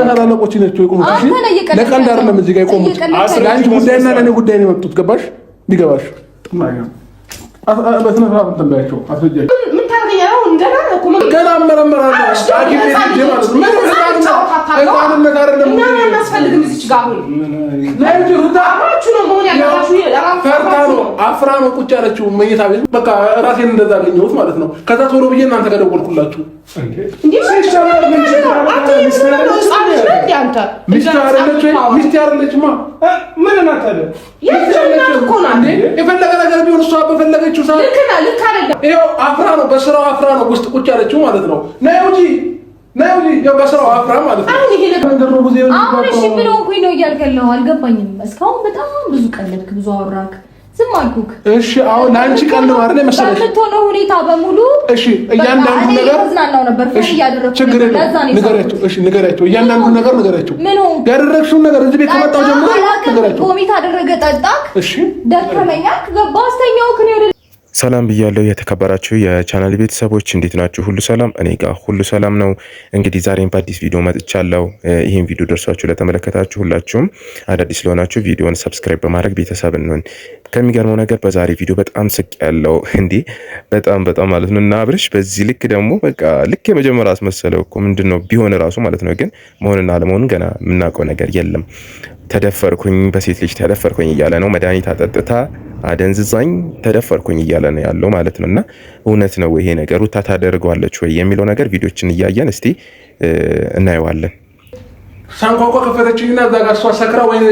ታላላቆች ነች ይቆሙ ለቀልድ አይደለም እዚህ ጋር ይቆሙ ለአንቺ ጉዳይና ለኔ ጉዳይ ነው የመጡት ገባሽ ቢገባሽ በስነ ስርዓት እንትን ባያቸው አስረጃቸው ምን ታደርገኛለህ እንደና እኮ ገና መረመራለሁ አኪም ልጅ ማለት ምን እና እናስፈልግም እዚህ ጋር አሁን ለእንጂ ሩታችሁ ነው መሆን ያለባችሁ ፈርታኑ አፍራኑ ቁጭ ያለችው መኝታ ቤት በቃ ራሴን እንደዛ አገኘሁት ማለት ነው ከዛ ቶሎ ብዬ እናንተ ጋር ደወልኩላችሁ እንዴ ሲስተር ምን ሚስት አይደለችማ ምን እናታለ የፈለገ ነገር ቢሆን እሷ በፈለገችው ሰዓት ልክ አይደለም ይኸው አፍራ ነው በስራው አፍራ ነው ውስጥ ቁጭ ያለችው ማለት ነው ነው ያው በስራው አፍራ ማለት ነው አሁን እሺ ብለው እንኩኝ ነው እያልከለው አልገባኝም እስካሁን በጣም ብዙ ቀለድክ ብዙ አወራክ ዝም አልኩክ እሺ አሁን ላንቺ ቀልድ ነው አይደል መሰለሽ በተሆነ ሁኔታ በሙሉ እሺ እያንዳንዱ ነገር ተዝናናው ነበር እያደረኩ ንገራቸው እሺ ንገራቸው እያንዳንዱ ነገር ንገራቸው ያደረግሽው ነገር እዚህ ቤት ከመጣው ጀምሮ ንገራቸው ኮሚት አደረገ ጠጣክ እሺ ደከመኛክ ገባስተኛው ከኔ ሰላም ብያለሁ የተከበራችሁ የቻናል ቤተሰቦች እንዴት ናችሁ? ሁሉ ሰላም? እኔ ጋር ሁሉ ሰላም ነው። እንግዲህ ዛሬም በአዲስ ቪዲዮ መጥቻለሁ። ይሄን ቪዲዮ ደርሷችሁ ለተመለከታችሁ ሁላችሁም አዳዲስ ለሆናችሁ ቪዲዮውን ሰብስክራይብ በማድረግ ቤተሰብ እንሁን። ከሚገርመው ነገር በዛሬ ቪዲዮ በጣም ስቅ ያለው እንዴ በጣም ማለት ነው እና አብርሽ በዚህ ልክ ደግሞ በቃ ልክ የመጀመሪያ አስመሰለው እኮ ምንድነው ቢሆን ራሱ ማለት ነው ግን መሆንና አለመሆኑን ገና የምናውቀው ነገር የለም። ተደፈርኩኝ በሴት ልጅ ተደፈርኩኝ እያለ ነው። መድኃኒት አጠጥታ አደንዝዛኝ ተደፈርኩኝ እያለ ነው ያለው ማለት ነውና እውነት ነው ይሄ ነገር ሩታ ታደርገዋለች ወይ የሚለው ነገር ቪዲዮችን እያየን እስቲ እናየዋለን። ሳንኳኳ ከፈተችኝና እዛ ጋር እሷ ሰክራ ወይን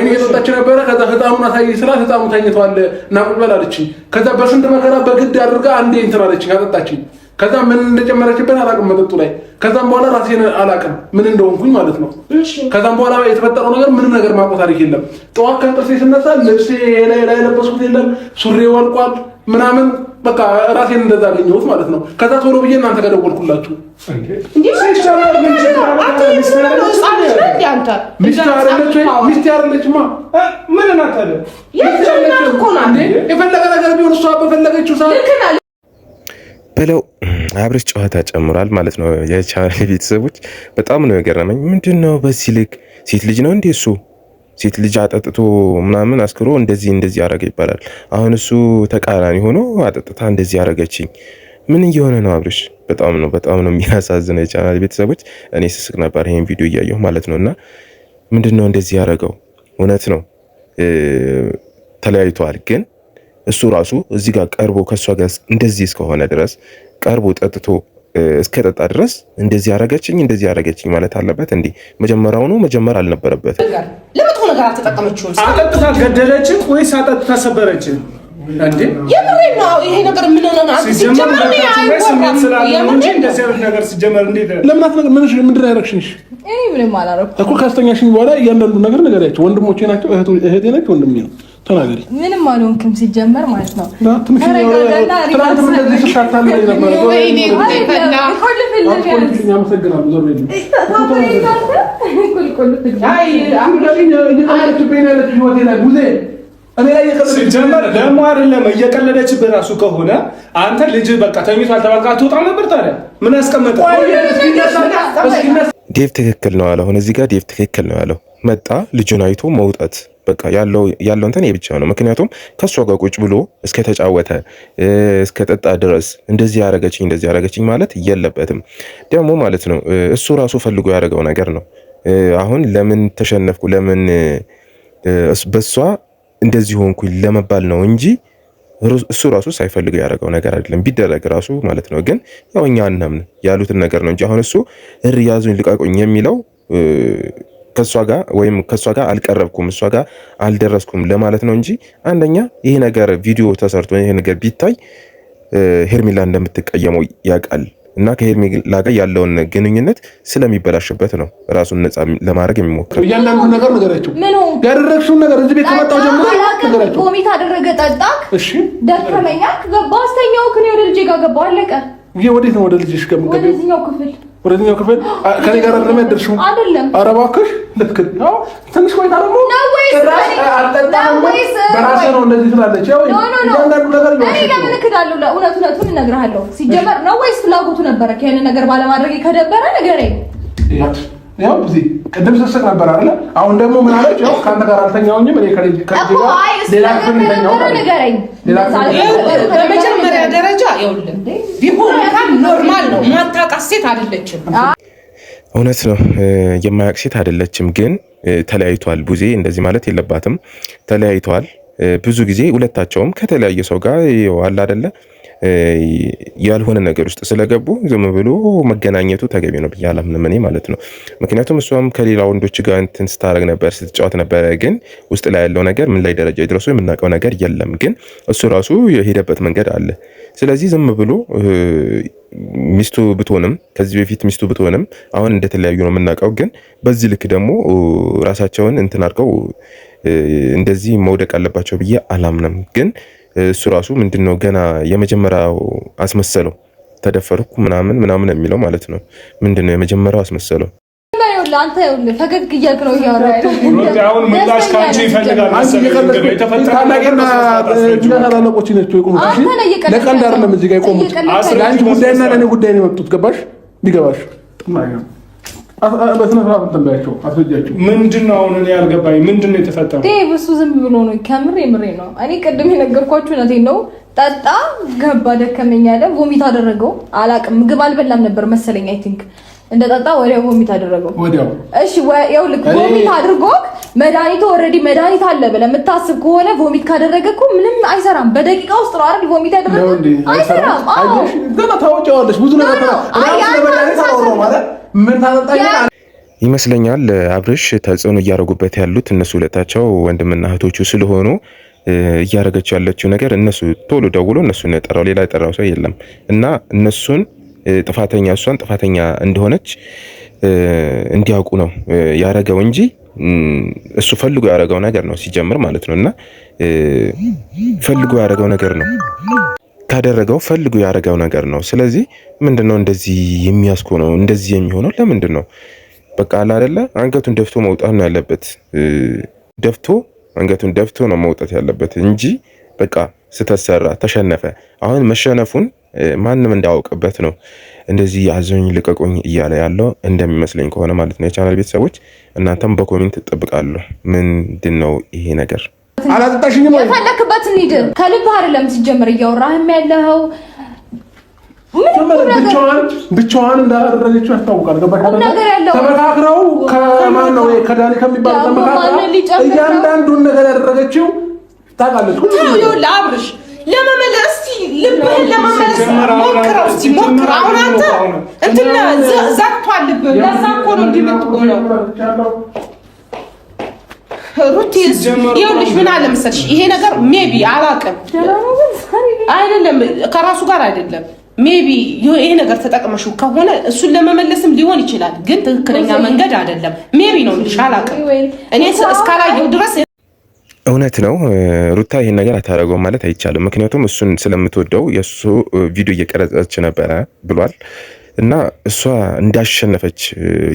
እየጠጣች ነበረ ከዛ ህጣሙን አሳይ ስላት ህጣሙ ተኝቷል እና ቁልበል አለችኝ። ከዛ በስንት መከራ በግድ አድርጋ አንዴ እንትን አለችኝ አጠጣችኝ። ከዛ ምን እንደጨመረችበት አላቅም መጠጡ ላይ ከዛም በኋላ ራሴን አላቅም ምን እንደሆንኩኝ ማለት ነው። ከዛም በኋላ የተፈጠረው ነገር ምንም ነገር ማቆ ታሪክ የለም። ጠዋት ከእንቅልፌ ስነሳ ልብሴ ላይ ለበስኩት የለም ሱሪ ወልቋል ምናምን በቃ ራሴን እንደዛ አገኘሁት ማለት ነው። ከዛ ቶሎ ብዬ እናንተ ጋር ደወልኩላችሁ እንዴ ሚስት አይደለችማ ምን እናታለ የፈለገ ነገር ቢሆን እሷ በፈለገችው ሰዓት ብለው አብርሽ ጨዋታ ጨምሯል ማለት ነው። የቻናል ቤተሰቦች በጣም ነው የገረመኝ። ምንድነው በዚህ ልክ ሴት ልጅ ነው እንዴ እሱ ሴት ልጅ አጠጥቶ ምናምን አስክሮ እንደዚህ ያረገ ይባላል። አሁን እሱ ተቃራኒ ሆኖ አጠጥታ እንደዚህ ያረገችኝ ምን እየሆነ ነው አብርሽ? በጣም ነው የሚያሳዝነው። የቻናል ቤተሰቦች እኔ ስስቅ ነበር ይሄን ቪዲዮ እያየሁ ማለት ነውና ምንድነው እንደዚህ ያረገው? እውነት ነው ተለያይቷል ግን እሱ ራሱ እዚህ ጋር ቀርቦ ከሷ ጋር እንደዚህ እስከሆነ ድረስ ቀርቦ ጠጥቶ እስከ ጠጣ ድረስ እንደዚህ ያረገችኝ ማለት አለበት እንዴ? መጀመሪያውኑ መጀመር አልነበረበት። ለምን ነገር አልተጠቀመችው? አጠጥታ ገደለች ወይስ አጠጥታ ሰበረች እንዴ? የምሬ ነው ይሄ ነገር ምን ነው ነው ሲጀመር ምንድን ያረግሽኝ? እኔ ምንም አላረኩም እኮ ካስተኛሽኝ በኋላ እያንዳንዱ ነገር ንገሪያቸው። ወንድሞቼ ናቸው እህቴ ነች ወንድሜ ነው ተናገሪ። ምንም አልሆንክም ሲጀመር ማለት ነው። ትናንት እንደዚህ ተሻታለ ነበር ወይኔ ፈና ሲጀመር ደግሞ አይደለም እየቀለደችብህ ራሱ ከሆነ አንተ ልጅ በቃ ተኝቷል ተባልካ አትወጣም ነበር ታዲያ ምን አስቀመጠ? ዴቭ ትክክል ነው ያለው። አሁን እዚህ ጋር ዴቭ ትክክል ነው ያለው። መጣ ልጁን አይቶ መውጣት በቃ ያለው እንትን የብቻ ነው። ምክንያቱም ከሷ ጋር ቁጭ ብሎ እስከ ተጫወተ እስከ ጠጣ ድረስ እንደዚህ ያረገችኝ ማለት የለበትም ደግሞ ማለት ነው። እሱ ራሱ ፈልጎ ያደረገው ነገር ነው። አሁን ለምን ተሸነፍኩ ለምን በሷ እንደዚህ ሆንኩኝ ለመባል ነው እንጂ እሱ ራሱ ሳይፈልገው ያደረገው ነገር አይደለም። ቢደረግ ራሱ ማለት ነው። ግን ያው እኛ እናምን ያሉትን ነገር ነው እንጂ አሁን እሱ ያዙኝ ልቃቁኝ የሚለው ከሷ ጋር አልቀረብኩም እሷ ጋር አልደረስኩም ለማለት ነው እንጂ አንደኛ ይሄ ነገር ቪዲዮ ተሰርቶ ይሄ ነገር ቢታይ ሄርሜላ እንደምትቀየመው ያውቃል እና ከሄርሜላ ጋር ያለውን ግንኙነት ስለሚበላሽበት ነው ራሱን ነፃ ለማድረግ የሚሞክረው። እያንዳንዱ ነገር ንገራቸው ያደረግሽው ነገር እዚህ ቤት ከመጣው ጀምሮ ንገራቸው። ኮሚት አደረገ ጠጣክ እሺ ደከመኛክ ገባስተኛው ከኔ ወደ ልጅ ጋር ገባው አለቀ። ወዴት ነው ወደ ልጅሽ ጋር? ወደዚህኛው ክፍል ወደኛው ክፍል ከኔ ጋር እንደሚያደርሽው አይደለም። ኧረ እባክሽ ልክ ነው። ትንሽ ቆይታ ደግሞ በራስህ ነው እንደዚህ ትላለች። ያው እያንዳንዱ ነገር ነው። እኔ ለምን እክዳለሁ? እውነቱን እነግርሃለሁ። ሲጀመር ነው ወይስ ፍላጎቱ ነበረ? ከእኔ ነገር ባለማድረግ ከደበረ ንገረኝ። ያው እዚህ ቅድም ስትስቅ ነበር አይደለ? አሁን ደግሞ ምን አለች? ያው ከአንተ ጋር አልተኛውኝም እኔ ከዚህ ጋር ሌላ ክፍል ተኛው። ንገረኝ። በመጀመሪያ ደረጃ ይኸውልህ ቢሆን እንኳን ኖርማል ነው። ማታውቃት ሴት አይደለችም። እውነት ነው፣ የማያውቅ ሴት አይደለችም። ግን ተለያይቷል። ቡዜ እንደዚህ ማለት የለባትም። ተለያይቷል። ብዙ ጊዜ ሁለታቸውም ከተለያየ ሰው ጋር አለ አይደለ ያልሆነ ነገር ውስጥ ስለገቡ ዝም ብሎ መገናኘቱ ተገቢ ነው ብዬ አላምንም እኔ ማለት ነው። ምክንያቱም እሷም ከሌላ ወንዶች ጋር እንትን ስታረግ ነበር፣ ስትጫወት ነበረ። ግን ውስጥ ላይ ያለው ነገር ምን ላይ ደረጃ ይድረሱ የምናውቀው ነገር የለም። ግን እሱ ራሱ የሄደበት መንገድ አለ። ስለዚህ ዝም ብሎ ሚስቱ ብትሆንም ከዚህ በፊት ሚስቱ ብትሆንም አሁን እንደተለያዩ ነው የምናውቀው። ግን በዚህ ልክ ደግሞ ራሳቸውን እንትን አድርገው እንደዚህ መውደቅ አለባቸው ብዬ አላምንም። ግን እሱ ራሱ ምንድነው ገና የመጀመሪያው አስመሰለው ተደፈርኩ ምናምን የሚለው ማለት ነው። ምንድነው የመጀመሪያው አስመሰለው? አንተ ፈገግ እያልክ ነው እያወራህ። አሁን ምላሽ ካንቺ ይፈልጋል መሰለኝ። ለቀልድ አይደለም እዚህ ጋር የቆሙት። ለአንቺ ጉዳይና ለእኔ ጉዳይ ነው የመጡት። ገባሽ? ቢገባሽ ምንድን ነው አሁን እኔ ያልገባኝ ምንድን ነው የተፈጠረው? እሱ ዝም ብሎ ነው። ከምሬ ነው። እኔ ቅድም የነገርኳችሁ እውነቴን ነው። ጠጣ ገባ ደከመኝ አለ። ቮሚት አደረገው። አላቅም ምግብ አልበላም ነበር መሰለኝ። አይ ቲንክ እንደ ጠጣ ወዲያው ቮሚት አደረገው። እሺ ያው ልክ ቮሚት አድርጎ መድኃኒቱ ኦልሬዲ መድኃኒት አለ ብለህ የምታስብ ከሆነ ቮሚት ካደረገ እኮ ምንም አይሰራም። በደቂቃ ውስጥ ነው አይደል ቮሚት ያደረገው? አይሰራም። አዎ ገና ታወጪዋለሽ ብዙ ነገር ይመስለኛል። አብርሽ ተጽዕኖ እያደረጉበት ያሉት እነሱ ሁለታቸው ወንድምና እህቶቹ ስለሆኑ እያደረገችው ያለችው ነገር እነሱ ቶሎ ደውሎ እነሱን የጠራው ሌላ የጠራው ሰው የለም እና እነሱን ጥፋተኛ እሷን ጥፋተኛ እንደሆነች እንዲያውቁ ነው ያረገው እንጂ እሱ ፈልጎ ያረገው ነገር ነው ሲጀምር ማለት ነው። እና ፈልጎ ያረገው ነገር ነው ካደረገው ፈልጎ ያረገው ነገር ነው። ስለዚህ ምንድነው እንደዚህ የሚያስኮነው? እንደዚህ የሚሆነው ለምንድን ነው? በቃ አለ አይደለ አንገቱን ደፍቶ መውጣት ነው ያለበት። አንገቱን ደፍቶ ነው መውጣት ያለበት እንጂ በቃ ስተሰራ ተሸነፈ። አሁን መሸነፉን ማንም እንዳያውቅበት ነው እንደዚህ ያዘኝ ልቀቁኝ እያለ ያለው እንደሚመስለኝ ከሆነ ማለት ነው። የቻናል ቤተሰቦች እናንተም በኮሜንት እጠብቃለሁ። ምንድነው ይሄ ነገር? አላጠጣሽኝም ወይ? የፈለክበት እንሂድ። ከልብህ አይደለም ሲጀምር እያወራህም ያለኸው ብቻዋን እንዳደረገችው ያስታውቃል። ተመካክረው ከማን ነው ከዳኒ ከሚባል ተመካክረው እያንዳንዱን ነገር ያደረገችው ታውቃለች። ይኸውልህ አብርሽ ለመመለስ ልብህን ለመመለስ ሞክረው እስቲ ሞክር። አሁን አንተ እንትና ዛቷል ልብህ። ለዛ እኮ ነው እንዲህ የምትሆነው። ሩቲስ ይኸውልሽ ምን አለ መሰለሽ ይሄ ነገር ሜቢ አላውቅም አይደለም ከራሱ ጋር አይደለም ሜቢ ይሄ ነገር ተጠቅመሽው ከሆነ እሱን ለመመለስም ሊሆን ይችላል። ግን ትክክለኛ መንገድ አይደለም። ሜቢ ነው ልሽ አላውቅም እኔ እስካላየው ድረስ እውነት ነው። ሩታ ይሄን ነገር አታረገውም ማለት አይቻልም። ምክንያቱም እሱን ስለምትወደው የሱ ቪዲዮ እየቀረጸች ነበረ ብሏል እና እሷ እንዳሸነፈች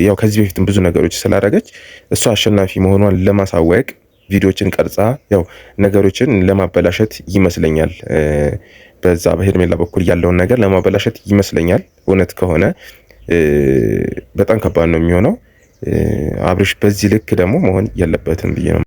ያው ከዚህ በፊትም ብዙ ነገሮች ስላደረገች እሷ አሸናፊ መሆኗን ለማሳወቅ ቪዲዮችን ቀርጻ ያው ነገሮችን ለማበላሸት ይመስለኛል። በዛ በሄርሜላ በኩል ያለውን ነገር ለማበላሸት ይመስለኛል። እውነት ከሆነ በጣም ከባድ ነው የሚሆነው። አብርሽ በዚህ ልክ ደግሞ መሆን የለበትም ብዬ ነው